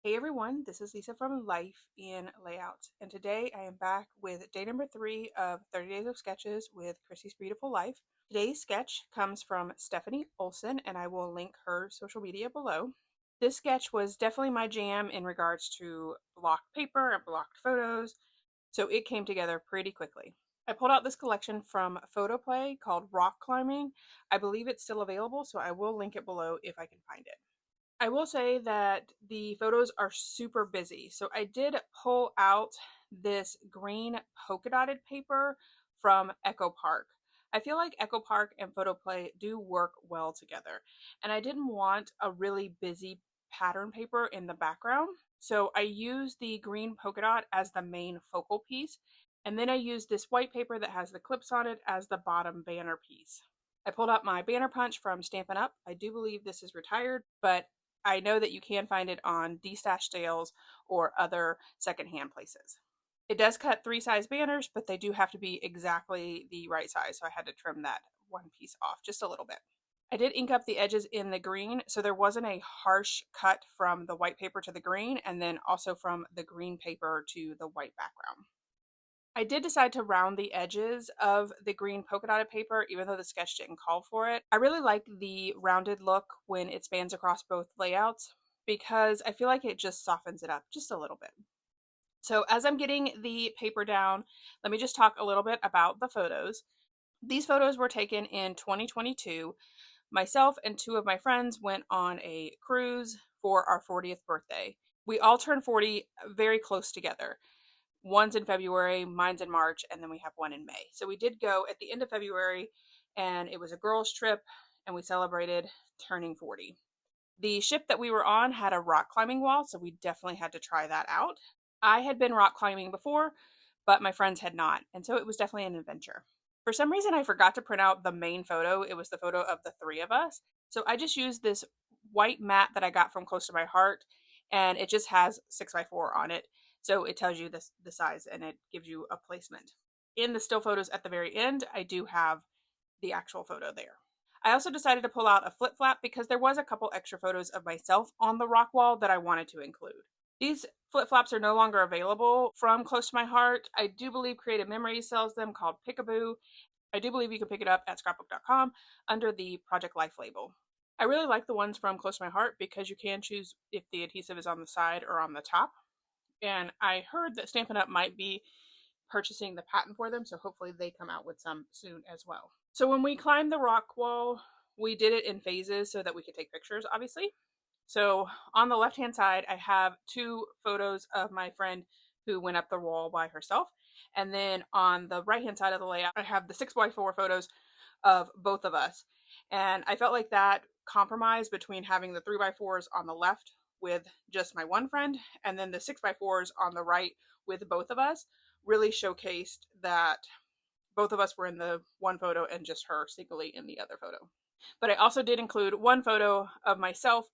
Hey everyone, this is Lisa from Life in Layout, and today I am back with day number 3 of 30 Days of Sketches with Chrissy's Beautiful Life. Today's sketch comes from Stephanie Olson, and I will link her social media below. This sketch was definitely my jam in regards to blocked paper and blocked photos, so it came together pretty quickly. I pulled out this collection from PhotoPlay called Rock Climbing. I believe it's still available, so I will link it below if I can find it. I will say that the photos are super busy. So I did pull out this green polka dotted paper from Echo Park. I feel like Echo Park and Photoplay do work well together. And I didn't want a really busy pattern paper in the background. So I used the green polka dot as the main focal piece. And then I used this white paper that has the clips on it as the bottom banner piece. I pulled out my banner punch from Stampin' Up. I do believe this is retired, but I know that you can find it on D-Stash sales or other secondhand places. It does cut 3 size banners, but they do have to be exactly the right size, so I had to trim that one piece off just a little bit. I did ink up the edges in the green, so there wasn't a harsh cut from the white paper to the green, and then also from the green paper to the white background. I did decide to round the edges of the green polka dotted paper, even though the sketch didn't call for it. I really like the rounded look when it spans across both layouts because I feel like it just softens it up just a little bit. So as I'm getting the paper down, let me just talk a little bit about the photos. These photos were taken in 2022. Myself and 2 of my friends went on a cruise for our 40th birthday. We all turned 40 very close together. One's in February, mine's in March, and then we have one in May. So we did go at the end of February, and it was a girls' trip, and we celebrated turning 40. The ship that we were on had a rock climbing wall, so we definitely had to try that out. I had been rock climbing before, but my friends had not, and so it was definitely an adventure. For some reason, I forgot to print out the main photo. It was the photo of the 3 of us. So I just used this white mat that I got from Close to My Heart, and it just has 6x4 on it. So it tells you the size and it gives you a placement. In the still photos at the very end, I do have the actual photo there. I also decided to pull out a flip flap because there was a couple extra photos of myself on the rock wall that I wanted to include. These flip flops are no longer available from Close to My Heart. I do believe Creative Memories sells them called Pickaboo. I do believe you can pick it up at scrapbook.com under the Project Life label. I really like the ones from Close to My Heart because you can choose if the adhesive is on the side or on the top. And I heard that Stampin' Up! Might be purchasing the patent for them, so hopefully they come out with some soon as well. So when we climbed the rock wall, we did it in phases so that we could take pictures, obviously. So on the left-hand side, I have 2 photos of my friend who went up the wall by herself. And then on the right-hand side of the layout, I have the 6x4 photos of both of us. And I felt like that compromise between having the 3x4s on the left with just my one friend and then the 6x4s on the right with both of us really showcased that both of us were in the one photo and just her singly in the other photo. But I also did include one photo of myself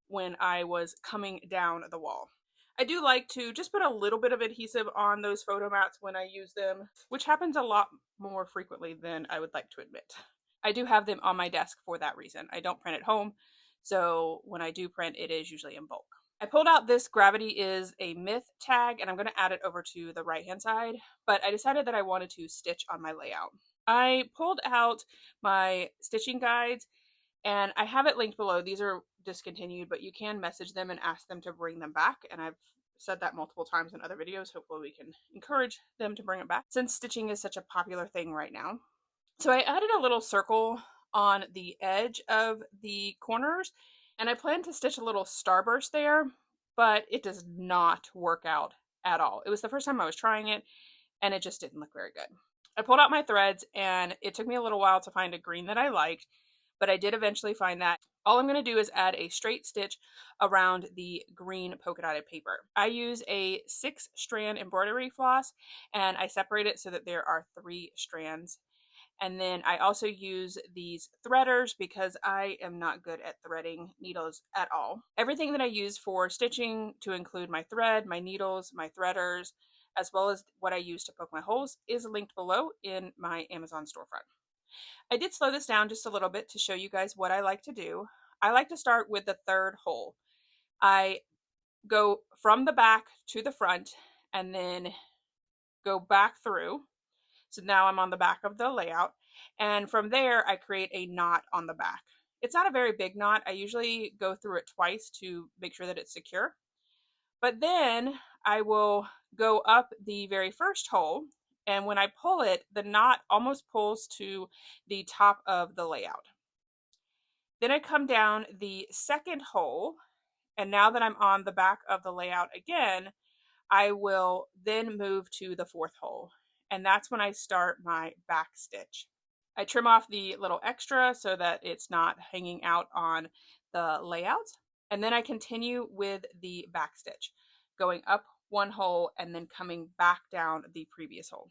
when I was coming down the wall. I do like to just put a little bit of adhesive on those photo mats when I use them, which happens a lot more frequently than I would like to admit. I do have them on my desk for that reason. I don't print at home, so when I do print, it is usually in bulk. I pulled out this Gravity is a Myth tag, and I'm going to add it over to the right-hand side, but I decided that I wanted to stitch on my layout. I pulled out my stitching guides, and I have it linked below. These are discontinued, but you can message them and ask them to bring them back, and I've said that multiple times in other videos. Hopefully we can encourage them to bring it back since stitching is such a popular thing right now. So I added a little circle on the edge of the corners, and I plan to stitch a little starburst there, but it does not work out at all. It was the first time I was trying it, and it just didn't look very good. I pulled out my threads, and it took me a little while to find a green that I liked, but I did eventually find that. All I'm going to do is add a straight stitch around the green polka dotted paper. I use a 6-strand embroidery floss, and I separate it so that there are 3 strands. And then I also use these threaders because I am not good at threading needles at all. Everything that I use for stitching, to include my thread, my needles, my threaders, as well as what I use to poke my holes, is linked below in my Amazon storefront. I did slow this down just a little bit to show you guys what I like to do. I like to start with the 3rd hole. I go from the back to the front and then go back through. So now I'm on the back of the layout. And from there, I create a knot on the back. It's not a very big knot. I usually go through it twice to make sure that it's secure. But then I will go up the very first hole. And when I pull it, the knot almost pulls to the top of the layout. Then I come down the second hole. And now that I'm on the back of the layout again, I will then move to the fourth hole. And that's when I start my back stitch. I trim off the little extra so that it's not hanging out on the layout. And then I continue with the back stitch, going up one hole and then coming back down the previous hole.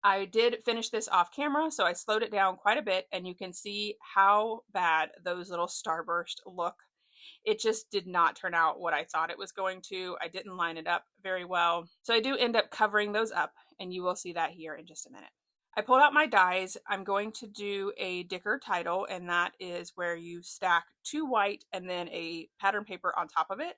I did finish this off camera, so I slowed it down quite a bit, and you can see how bad those little starburst look. It just did not turn out what I thought it was going to. I didn't line it up very well. So I do end up covering those up, and you will see that here in just a minute. I pulled out my dies. I'm going to do a Dicker title, and that is where you stack 2 white and then a pattern paper on top of it.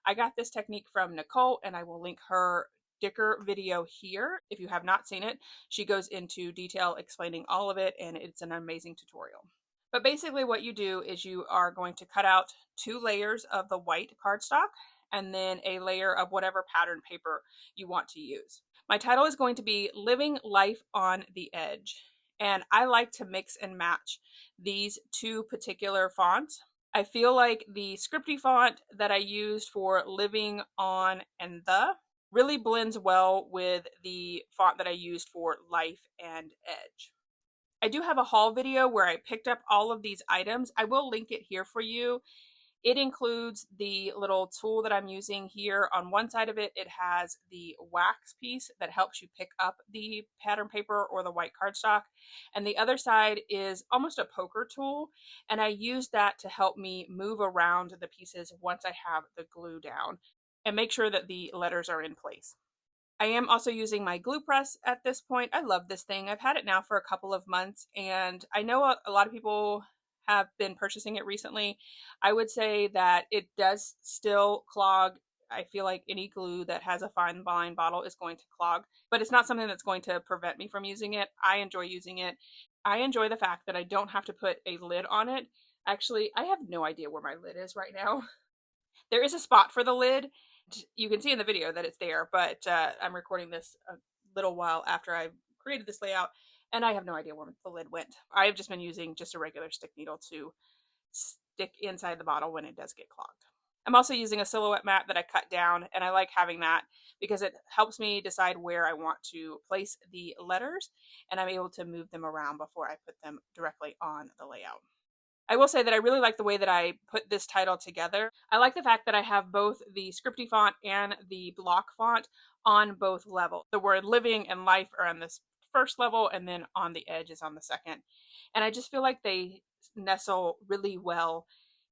I got this technique from Nicole, and I will link her Dicker video here. If you have not seen it, she goes into detail explaining all of it, and it's an amazing tutorial. But basically what you do is you are going to cut out 2 layers of the white cardstock and then a layer of whatever pattern paper you want to use. My title is going to be Living Life on the Edge, and I like to mix and match these 2 particular fonts. I feel like the scripty font that I used for Living On and The really blends well with the font that I used for Life and Edge. I do have a haul video where I picked up all of these items. I will link it here for you. It includes the little tool that I'm using here. On one side of it, it has the wax piece that helps you pick up the pattern paper or the white cardstock. And the other side is almost a poker tool. And I use that to help me move around the pieces once I have the glue down and make sure that the letters are in place. I am also using my glue press at this point. I love this thing. I've had it now for a couple of months, and I know a lot of people have been purchasing it recently. I would say that it does still clog. I feel like any glue that has a fine line bottle is going to clog, but it's not something that's going to prevent me from using it. I enjoy using it. I enjoy the fact that I don't have to put a lid on it. Actually, I have no idea where my lid is right now. There is a spot for the lid. You can see in the video that it's there, but I'm recording this a little while after I created this layout, and I have no idea where the lid went. I've just been using just a regular stick needle to stick inside the bottle when it does get clogged. I'm also using a silhouette mat that I cut down, and I like having that because it helps me decide where I want to place the letters, and I'm able to move them around before I put them directly on the layout. I will say that I really like the way that I put this title together. I like the fact that I have both the scripty font and the block font on both levels. The word living and life are on this first level, and then on the edge is on the second. And I just feel like they nestle really well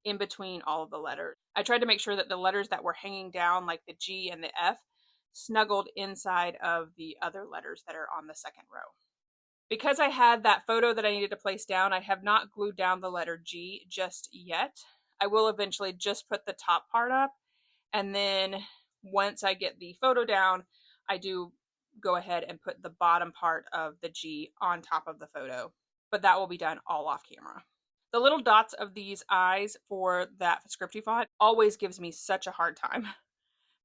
in between all of the letters. I tried to make sure that the letters that were hanging down, like the G and the F, snuggled inside of the other letters that are on the second row. Because I had that photo that I needed to place down, I have not glued down the letter G just yet. I will eventually just put the top part up, and then once I get the photo down, I do go ahead and put the bottom part of the G on top of the photo, but that will be done all off camera. The little dots of these eyes for that scripty font always gives me such a hard time,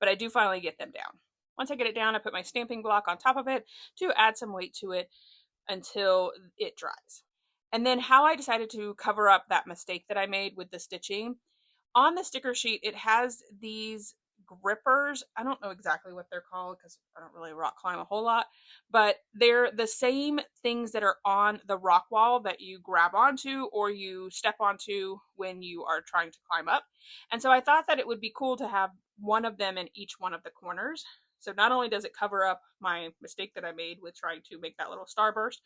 but I do finally get them down. Once I get it down, I put my stamping block on top of it to add some weight to it until it dries. And then how I decided to cover up that mistake that I made with the stitching, on the sticker sheet, it has these grippers. I don't know exactly what they're called because I don't really rock climb a whole lot, but they're the same things that are on the rock wall that you grab onto or you step onto when you are trying to climb up. And so I thought that it would be cool to have one of them in each one of the corners. So not only does it cover up my mistake that I made with trying to make that little starburst,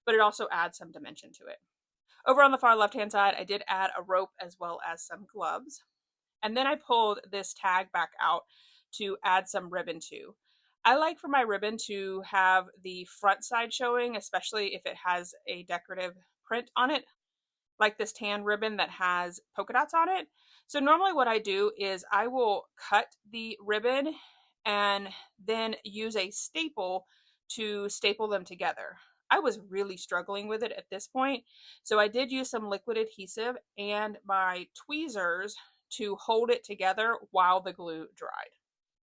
but it also adds some dimension to it. Over on the far left-hand side, I did add a rope as well as some gloves. And then I pulled this tag back out to add some ribbon to. I like for my ribbon to have the front side showing, especially if it has a decorative print on it, like this tan ribbon that has polka dots on it. So normally what I do is I will cut the ribbon and then use a staple to staple them together. I was really struggling with it at this point, so I did use some liquid adhesive and my tweezers to hold it together while the glue dried.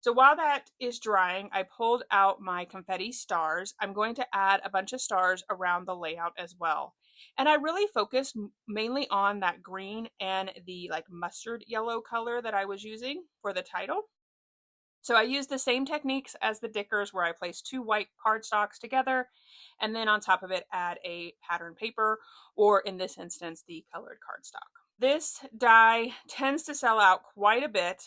So while that is drying, I pulled out my confetti stars. I'm going to add a bunch of stars around the layout as well. And I really focused mainly on that green and the like mustard yellow color that I was using for the title. So I used the same techniques as the Dickers where I placed 2 white cardstocks together and then on top of it add a pattern paper, or in this instance, the colored cardstock. This die tends to sell out quite a bit.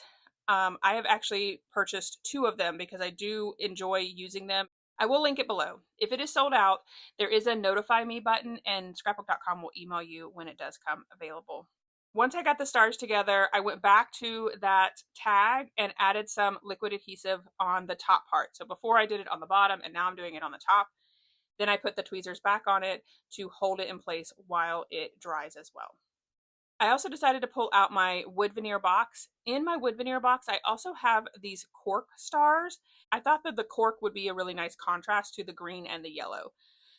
I have actually purchased 2 of them because I do enjoy using them. I will link it below. If it is sold out, there is a notify me button and scrapbook.com will email you when it does come available. Once I got the stars together, I went back to that tag and added some liquid adhesive on the top part. So before I did it on the bottom and now I'm doing it on the top. Then I put the tweezers back on it to hold it in place while it dries as well. I also decided to pull out my wood veneer box. In my wood veneer box, I also have these cork stars. I thought that the cork would be a really nice contrast to the green and the yellow.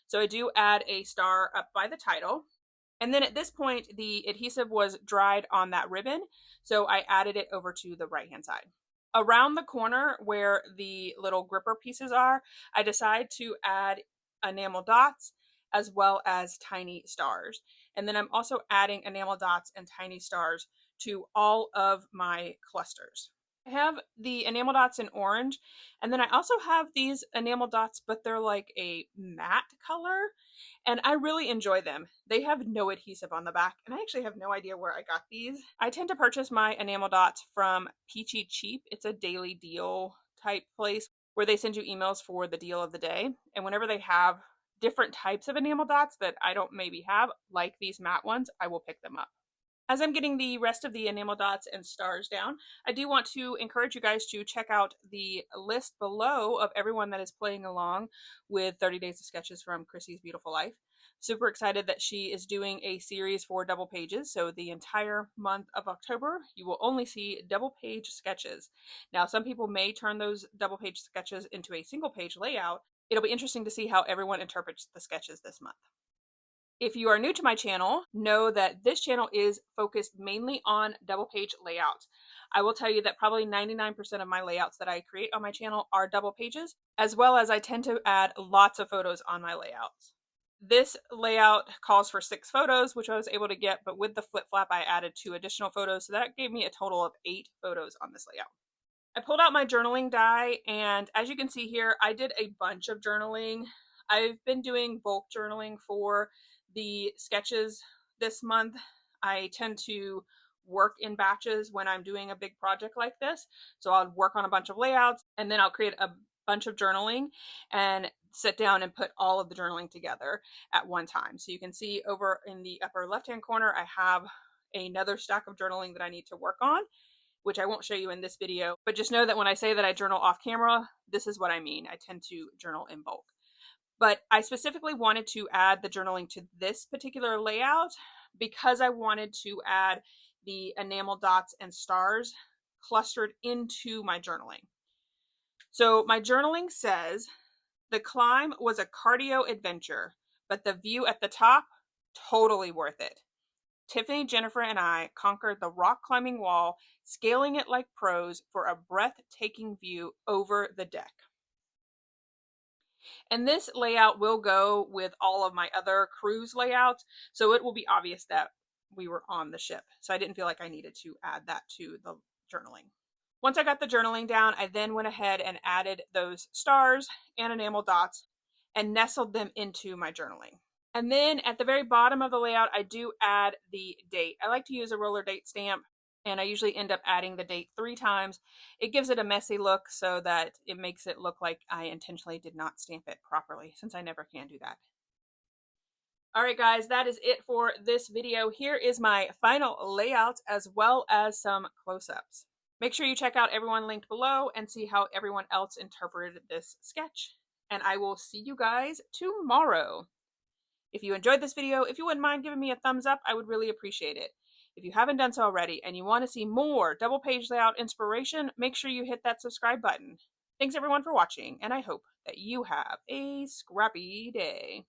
So I do add a star up by the title. And then at this point, the adhesive was dried on that ribbon, so I added it over to the right-hand side. Around the corner where the little gripper pieces are, I decided to add enamel dots as well as tiny stars. And then I'm also adding enamel dots and tiny stars to all of my clusters. I have the enamel dots in orange, and then I also have these enamel dots, but they're like a matte color, and I really enjoy them. They have no adhesive on the back, and I actually have no idea where I got these. I tend to purchase my enamel dots from Peachy Cheap. It's a daily deal type place where they send you emails for the deal of the day, and whenever they have different types of enamel dots that I don't maybe have, like these matte ones, I will pick them up. As I'm getting the rest of the enamel dots and stars down, I do want to encourage you guys to check out the list below of everyone that is playing along with 30 Days of Sketches from Chrissy's Beautiful Life. Super excited that she is doing a series for double pages. So the entire month of October, you will only see double page sketches. Now, some people may turn those double page sketches into a single page layout. It'll be interesting to see how everyone interprets the sketches this month. If you are new to my channel, know that this channel is focused mainly on double page layouts. I will tell you that probably 99% of my layouts that I create on my channel are double pages, as well as I tend to add lots of photos on my layouts. This layout calls for 6 photos, which I was able to get, but with the flip flap, I added 2 additional photos, so that gave me a total of 8 photos on this layout. I pulled out my journaling die, and as you can see here, I did a bunch of journaling. I've been doing bulk journaling for the sketches this month. I tend to work in batches when I'm doing a big project like this. So I'll work on a bunch of layouts and then I'll create a bunch of journaling and sit down and put all of the journaling together at one time. So you can see over in the upper left-hand corner, I have another stack of journaling that I need to work on, which I won't show you in this video, but just know that when I say that I journal off camera, this is what I mean. I tend to journal in bulk. But I specifically wanted to add the journaling to this particular layout because I wanted to add the enamel dots and stars clustered into my journaling. So my journaling says, the climb was a cardio adventure, but the view at the top, totally worth it. Tiffany, Jennifer, and I conquered the rock climbing wall, scaling it like pros for a breathtaking view over the deck. And this layout will go with all of my other cruise layouts, so it will be obvious that we were on the ship. So I didn't feel like I needed to add that to the journaling. Once I got the journaling down, I then went ahead and added those stars and enamel dots and nestled them into my journaling. And then at the very bottom of the layout, I do add the date. I like to use a roller date stamp, and I usually end up adding the date 3 times. It gives it a messy look so that it makes it look like I intentionally did not stamp it properly, since I never can do that. All right, guys, that is it for this video. Here is my final layout as well as some close-ups. Make sure you check out everyone linked below and see how everyone else interpreted this sketch. And I will see you guys tomorrow. If you enjoyed this video, if you wouldn't mind giving me a thumbs up, I would really appreciate it. If you haven't done so already and you want to see more double page layout inspiration, make sure you hit that subscribe button. Thanks everyone for watching, and I hope that you have a scrappy day.